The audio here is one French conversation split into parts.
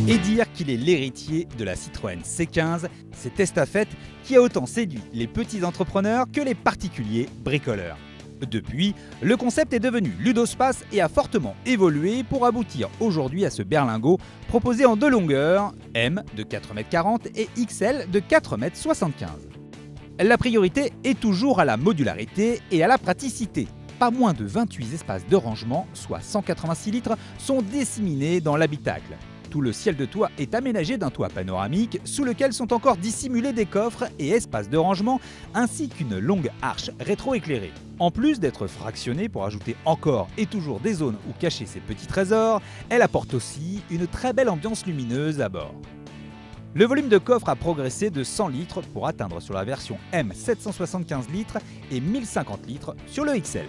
Et dire qu'il est l'héritier de la Citroën C15, cette estafette qui a autant séduit les petits entrepreneurs que les particuliers bricoleurs. Depuis, le concept est devenu Ludospace et a fortement évolué pour aboutir aujourd'hui à ce berlingot proposé en deux longueurs, M de 4,40 m et XL de 4,75 m. La priorité est toujours à la modularité et à la praticité. Pas moins de 28 espaces de rangement, soit 186 litres, sont disséminés dans l'habitacle. Tout le ciel de toit est aménagé d'un toit panoramique sous lequel sont encore dissimulés des coffres et espaces de rangement ainsi qu'une longue arche rétroéclairée. En plus d'être fractionnée pour ajouter encore et toujours des zones où cacher ses petits trésors, elle apporte aussi une très belle ambiance lumineuse à bord. Le volume de coffre a progressé de 100 litres pour atteindre sur la version M 775 litres et 1050 litres sur le XL.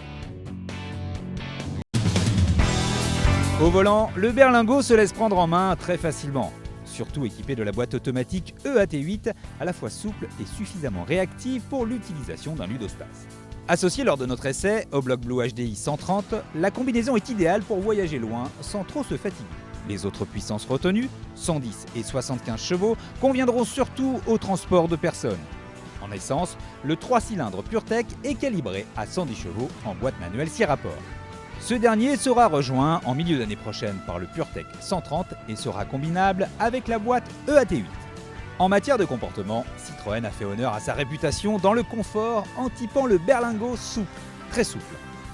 Au volant, le berlingot se laisse prendre en main très facilement. Surtout équipé de la boîte automatique EAT8, à la fois souple et suffisamment réactive pour l'utilisation d'un Ludospace. Associée lors de notre essai au bloc Blue HDI 130, la combinaison est idéale pour voyager loin sans trop se fatiguer. Les autres puissances retenues, 110 et 75 chevaux, conviendront surtout au transport de personnes. En essence, le 3 cylindres PureTech est calibré à 110 chevaux en boîte manuelle 6 rapports. Ce dernier sera rejoint en milieu d'année prochaine par le PureTech 130 et sera combinable avec la boîte EAT8. En matière de comportement, Citroën a fait honneur à sa réputation dans le confort en typant le berlingot souple, très souple.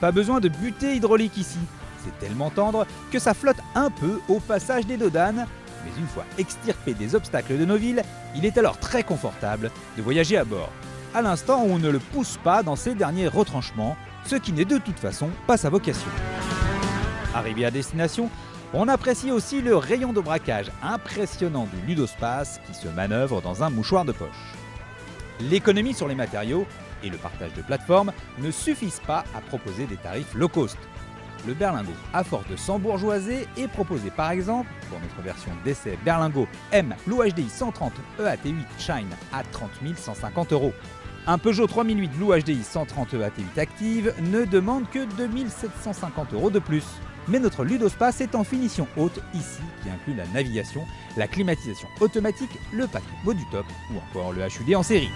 Pas besoin de butée hydraulique ici, c'est tellement tendre que ça flotte un peu au passage des dodanes, mais une fois extirpé des obstacles de nos villes, il est alors très confortable de voyager à bord, à l'instant où on ne le pousse pas dans ses derniers retranchements, ce qui n'est de toute façon pas sa vocation. Arrivé à destination, on apprécie aussi le rayon de braquage impressionnant du Ludospace qui se manœuvre dans un mouchoir de poche. L'économie sur les matériaux et le partage de plateforme ne suffisent pas à proposer des tarifs low cost. Le berlingot, à force de s'embourgeoiser, est proposé par exemple, pour notre version d'essai berlingot M Blue HDI 130 EAT8 Shine à 30 150 €. Un Peugeot 3008 Blue HDI 130 EAT8 Active ne demande que 2 750 € de plus. Mais notre Ludospace est en finition haute ici, qui inclut la navigation, la climatisation automatique, le pack Bodutop ou encore le HUD en série.